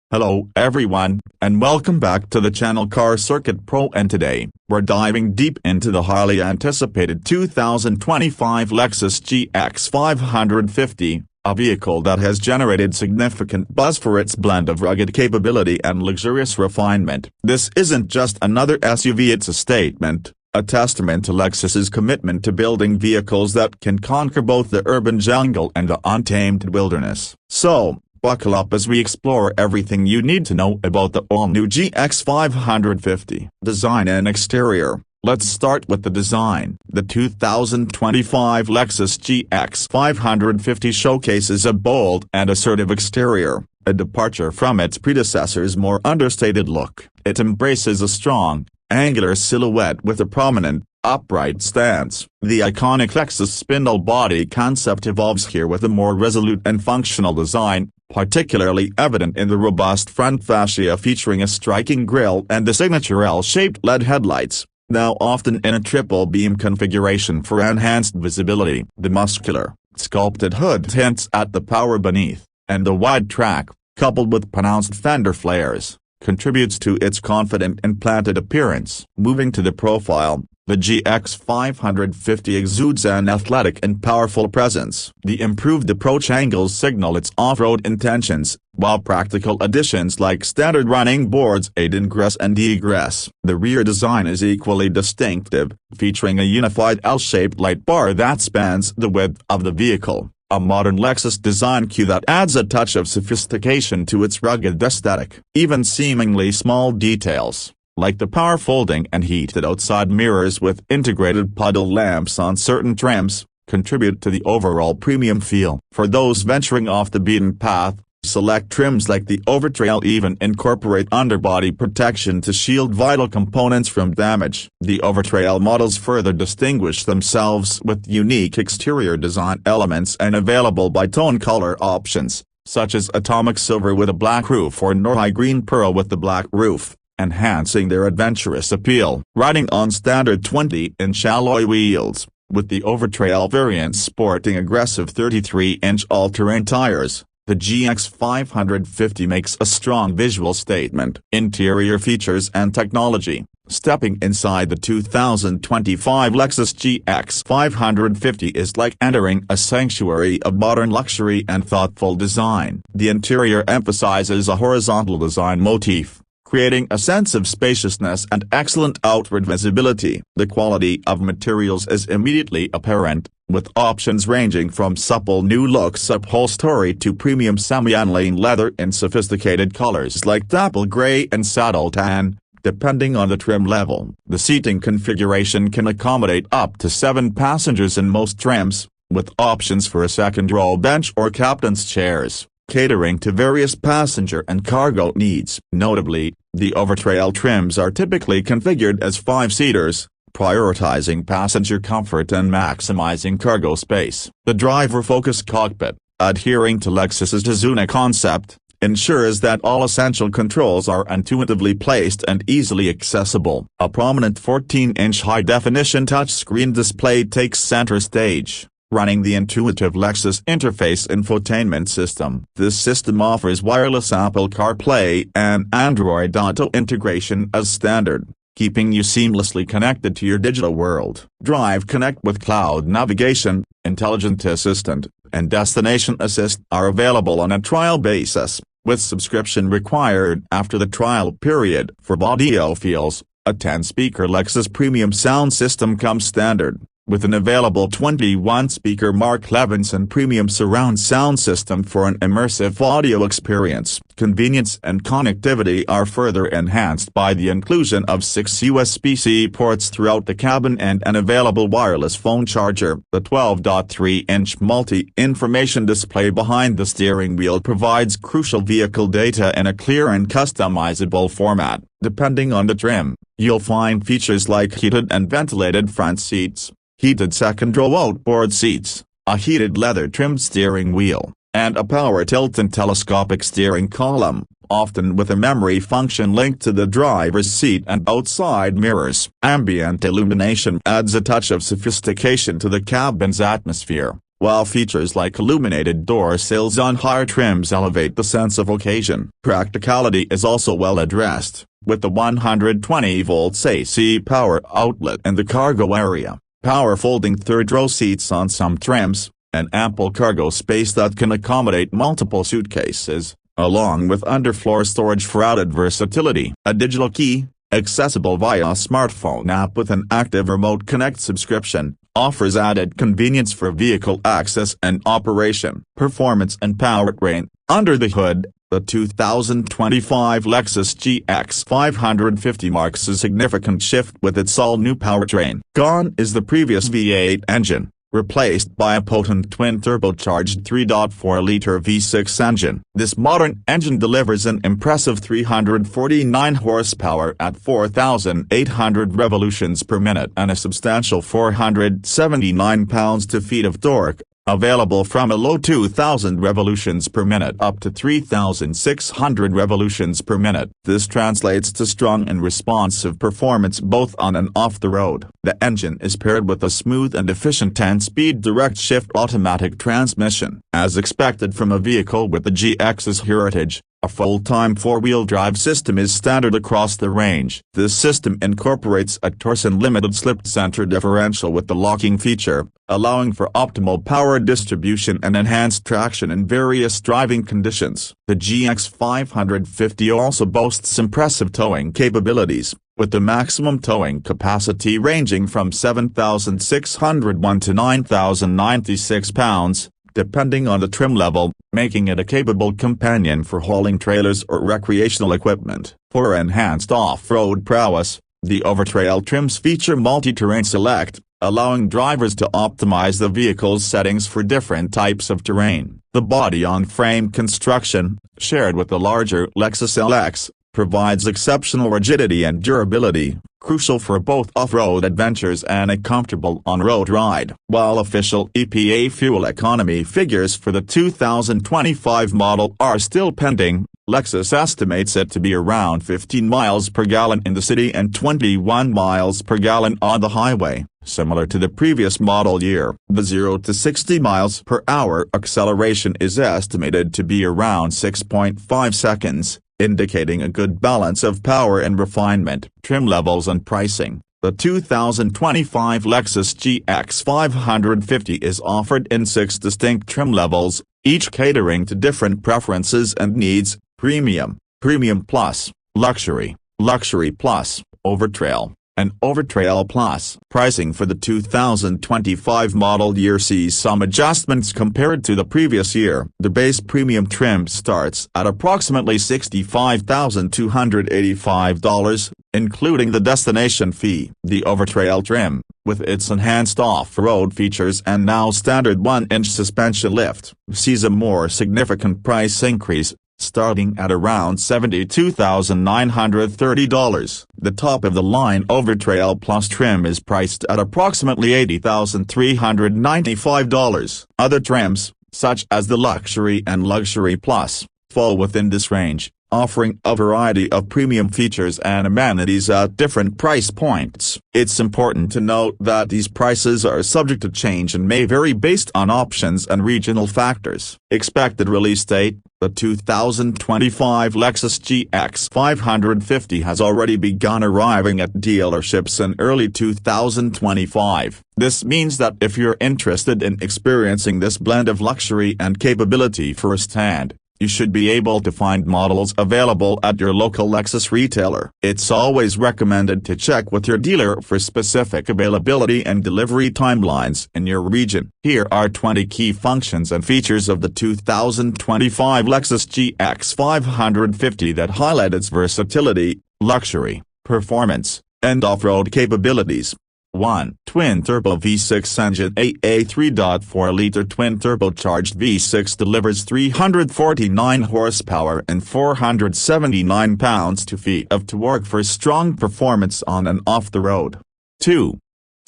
Hello everyone, and welcome back to the channel Car Circuit Pro, and today, we're diving deep into the highly anticipated 2025 Lexus GX 550, a vehicle that has generated significant buzz for its blend of rugged capability and luxurious refinement. This isn't just another SUV, it's a statement, a testament to Lexus's commitment to building vehicles that can conquer both the urban jungle and the untamed wilderness. So, buckle up as we explore everything you need to know about the all-new GX 550. Design and exterior. Let's start with the design. The 2025 Lexus GX 550 showcases a bold and assertive exterior, a departure from its predecessor's more understated look. It embraces a strong, angular silhouette with a prominent, upright stance. The iconic Lexus spindle body concept evolves here with a more resolute and functional design, particularly evident in the robust front fascia featuring a striking grille and the signature L-shaped LED headlights, now often in a triple beam configuration for enhanced visibility. The muscular, sculpted hood hints at the power beneath, and the wide track, coupled with pronounced fender flares, contributes to its confident and planted appearance. Moving to the profile, the GX 550 exudes an athletic and powerful presence. The improved approach angles signal its off-road intentions, while practical additions like standard running boards aid ingress and egress. The rear design is equally distinctive, featuring a unified L-shaped light bar that spans the width of the vehicle, a modern Lexus design cue that adds a touch of sophistication to its rugged aesthetic. Even seemingly small details, like the power folding and heated outside mirrors with integrated puddle lamps on certain trims, contribute to the overall premium feel. For those venturing off the beaten path, select trims like the Overtrail even incorporate underbody protection to shield vital components from damage. The Overtrail models further distinguish themselves with unique exterior design elements and available bi-tone color options, such as atomic silver with a black roof or Norhigh green pearl with the black roof, enhancing their adventurous appeal. Riding on standard 20-inch alloy wheels, with the Overtrail variant sporting aggressive 33-inch all-terrain tires, the GX 550 makes a strong visual statement. Interior features and technology. Stepping inside the 2025 Lexus GX 550 is like entering a sanctuary of modern luxury and thoughtful design. The interior emphasizes a horizontal design motif, creating a sense of spaciousness and excellent outward visibility. The quality of materials is immediately apparent, with options ranging from supple new looks upholstery to premium semi-aniline leather in sophisticated colors like dapple gray and saddle tan, depending on the trim level. The seating configuration can accommodate up to 7 passengers in most trims, with options for a second row bench or captain's chairs, catering to various passenger and cargo needs. Notably, the Overtrail trims are typically configured as 5-seaters, prioritizing passenger comfort and maximizing cargo space. The driver-focused cockpit, adhering to Lexus's Dizuna concept, ensures that all essential controls are intuitively placed and easily accessible. A prominent 14-inch high-definition touchscreen display takes center stage, running the intuitive Lexus Interface infotainment system. This system offers wireless Apple CarPlay and Android Auto integration as standard, keeping you seamlessly connected to your digital world. Drive Connect with cloud navigation, intelligent assistant, and destination assist are available on a trial basis, with subscription required after the trial period. For audiophiles, a 10-speaker Lexus premium sound system comes standard, with an available 21-speaker Mark Levinson premium surround sound system for an immersive audio experience. Convenience and connectivity are further enhanced by the inclusion of 6 USB-C ports throughout the cabin and an available wireless phone charger. The 12.3-inch multi-information display behind the steering wheel provides crucial vehicle data in a clear and customizable format. Depending on the trim, you'll find features like heated and ventilated front seats, heated second-row outboard seats, a heated leather-trimmed steering wheel, and a power tilt and telescopic steering column, often with a memory function linked to the driver's seat and outside mirrors. Ambient illumination adds a touch of sophistication to the cabin's atmosphere, while features like illuminated door sills on higher trims elevate the sense of occasion. Practicality is also well addressed, with the 120-volt AC power outlet in the cargo area, power folding third-row seats on some trims, and ample cargo space that can accommodate multiple suitcases, along with underfloor storage for added versatility. A digital key, accessible via a smartphone app with an active Remote Connect subscription, offers added convenience for vehicle access and operation. Performance and powertrain. Under the hood, the 2025 Lexus GX 550 marks a significant shift with its all-new powertrain. Gone is the previous V8 engine, replaced by a potent twin-turbocharged 3.4-liter V6 engine. This modern engine delivers an impressive 349 horsepower at 4,800 revolutions per minute and a substantial 479 pounds-to-feet of torque, available from a low 2,000 revolutions per minute up to 3,600 revolutions per minute. This translates to strong and responsive performance both on and off the road. The engine is paired with a smooth and efficient 10-speed direct-shift automatic transmission. As expected from a vehicle with the GX's heritage, a full-time four-wheel drive system is standard across the range. This system incorporates a torsion-limited slip-center differential with the locking feature, allowing for optimal power distribution and enhanced traction in various driving conditions. The GX 550 also boasts impressive towing capabilities, with the maximum towing capacity ranging from 7,601 to 9,096 pounds, depending on the trim level, making it a capable companion for hauling trailers or recreational equipment. For enhanced off-road prowess, the Overtrail trims feature multi-terrain select, allowing drivers to optimize the vehicle's settings for different types of terrain. The body-on-frame construction, shared with the larger Lexus LX, provides exceptional rigidity and durability, crucial for both off-road adventures and a comfortable on-road ride. While official EPA fuel economy figures for the 2025 model are still pending, Lexus estimates it to be around 15 miles per gallon in the city and 21 miles per gallon on the highway. Similar to the previous model year, the 0 to 60 miles per hour acceleration is estimated to be around 6.5 seconds, indicating a good balance of power and refinement. Trim levels and pricing. The 2025 Lexus GX 550 is offered in 6 distinct trim levels, each catering to different preferences and needs: Premium, Premium Plus, Luxury, Luxury Plus, Overtrail, and Overtrail Plus. Pricing for the 2025 model year sees some adjustments compared to the previous year. The base premium trim starts at approximately $65,285, including the destination fee. The Overtrail trim, with its enhanced off-road features and now standard 1-inch suspension lift, sees a more significant price increase, starting at around $72,930. The top-of-the-line Overtrail Plus trim is priced at approximately $80,395. Other trims, such as the Luxury and Luxury Plus, fall within this range, offering a variety of premium features and amenities at different price points. It's important to note that these prices are subject to change and may vary based on options and regional factors. Expected release date. The 2025 Lexus GX 550 has already begun arriving at dealerships in early 2025. This means that if you're interested in experiencing this blend of luxury and capability firsthand, you should be able to find models available at your local Lexus retailer. It's always recommended to check with your dealer for specific availability and delivery timelines in your region. Here are 20 key functions and features of the 2025 Lexus GX 550 that highlight its versatility, luxury, performance, and off-road capabilities. 1. Twin-turbo V6 engine. A 3.4-liter twin-turbocharged V6 delivers 349 horsepower and 479 pounds-to-feet of torque for strong performance on and off the road. 2.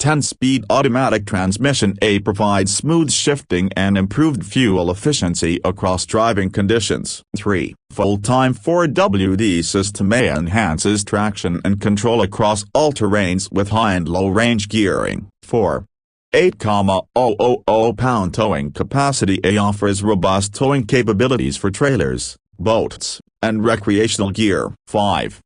10-speed automatic transmission. A provides smooth shifting and improved fuel efficiency across driving conditions. 3. Full-time 4WD system. A enhances traction and control across all terrains with high and low range gearing. 4. 8,000 towing capacity. A offers robust towing capabilities for trailers, boats, and recreational gear. 5.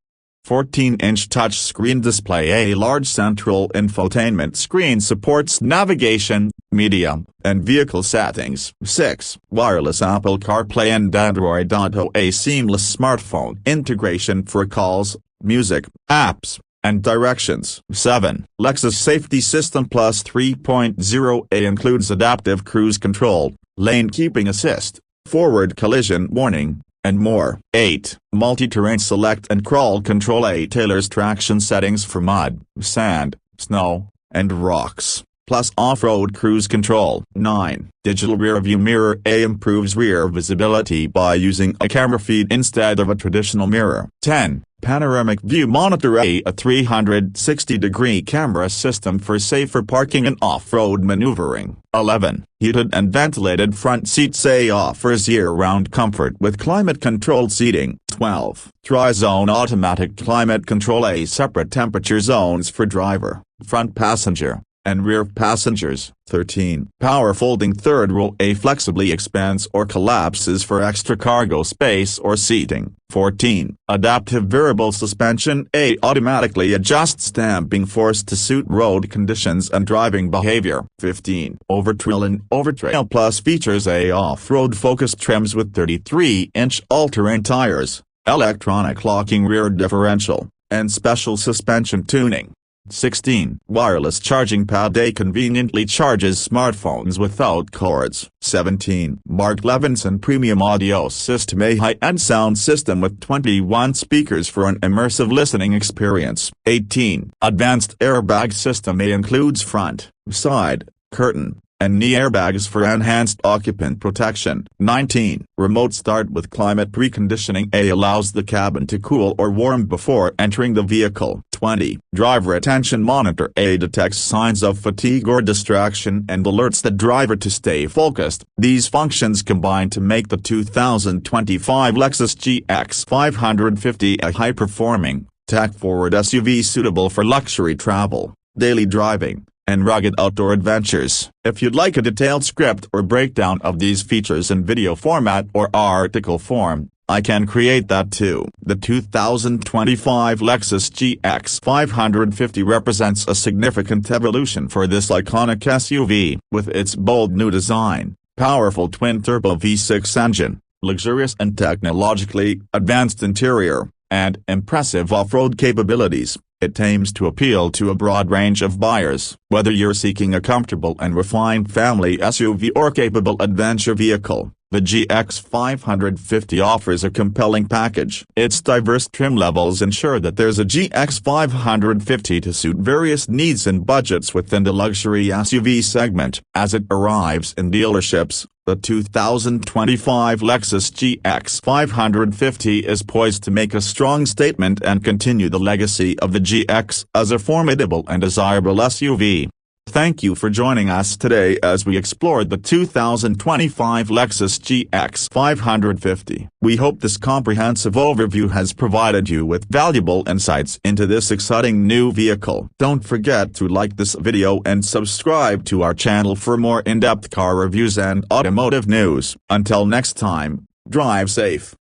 14-inch touchscreen display. A large central infotainment screen supports navigation, media, and vehicle settings. 6. Wireless Apple CarPlay and Android Auto. A seamless smartphone integration for calls, music, apps, and directions. 7. Lexus Safety System Plus 3.0. A includes adaptive cruise control, lane keeping assist, forward collision warning, and more. 8. Multi-terrain select and crawl control. A tailors traction settings for mud, sand, snow, and rocks, plus off-road cruise control. 9. Digital rear view mirror. A improves rear visibility by using a camera feed instead of a traditional mirror. 10. Panoramic view monitor. A 360-degree camera system for safer parking and off-road maneuvering. 11. Heated and ventilated front seats. A offers year-round comfort with climate-controlled seating. 12. Tri-zone automatic climate control. A separate temperature zones for driver, front passenger, and rear passengers. 13. Power folding third row. A flexibly expands or collapses for extra cargo space or seating. 14. Adaptive variable suspension. A automatically adjusts damping force to suit road conditions and driving behavior. 15. Overtrail and Overtrail Plus features. A off-road focused trims with 33-inch all-terrain tires, electronic locking rear differential, and special suspension tuning. 16. Wireless charging pad. A conveniently charges smartphones without cords. 17. Mark Levinson Premium Audio System. A high-end sound system with 21 speakers for an immersive listening experience. 18. Advanced airbag system. A includes front, side, curtain, and knee airbags for enhanced occupant protection. 19. Remote start with climate preconditioning. A allows the cabin to cool or warm before entering the vehicle. 20. Driver attention monitor. A detects signs of fatigue or distraction and alerts the driver to stay focused. These functions combine to make the 2025 Lexus GX 550 a high-performing, tech-forward SUV suitable for luxury travel, daily driving, and rugged outdoor adventures. If you'd like a detailed script or breakdown of these features in video format or article form, I can create that too. The 2025 Lexus GX 550 represents a significant evolution for this iconic SUV. With its bold new design, powerful twin-turbo V6 engine, luxurious and technologically advanced interior, and impressive off-road capabilities, it aims to appeal to a broad range of buyers. Whether you're seeking a comfortable and refined family SUV or capable adventure vehicle, the GX 550 offers a compelling package. Its diverse trim levels ensure that there's a GX 550 to suit various needs and budgets within the luxury SUV segment. As it arrives in dealerships, the 2025 Lexus GX 550 is poised to make a strong statement and continue the legacy of the GX as a formidable and desirable SUV. Thank you for joining us today as we explored the 2025 Lexus GX 550. We hope this comprehensive overview has provided you with valuable insights into this exciting new vehicle. Don't forget to like this video and subscribe to our channel for more in-depth car reviews and automotive news. Until next time, drive safe.